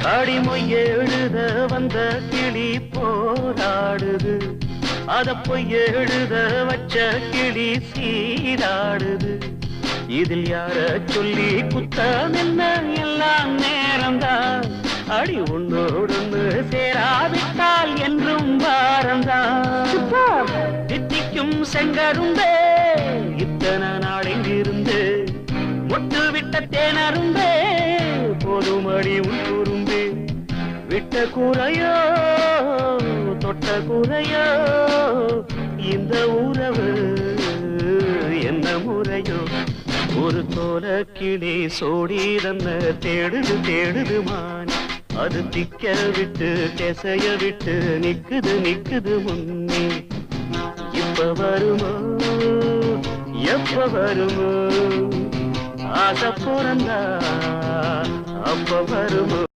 அடிமொய் எழுத வந்த கிளி போராடுது, அத பொய் எழுத வச்ச கிளி சீராடுது. இதில் யார சொல்லி குத்தம் என்ன, எல்லாம் நேரம்தான். அடி உன்னோடு சேராவிட்டால் என்றும் வாரம்தான். தித்திக்கும் செங்கரும்பே இத்தனை நாள் எங்கிருந்து, முட்டு விட்ட தேனரும்பே போதுமடி உன் குறும்பே. விட்ட குறையோ தொட்ட குறையோ இந்த உறவு என்ன முறையோ. ஒரு தோல கிளி சோடி தன்ன தேடுது தேடுது மான், அது திக்க விட்டு திசைய விட்டு நிக்குது நிக்குது முன்னே. இப்ப வருமோ எப்ப வருமோ, ஆசை பிறந்தா அப்ப வருமோ.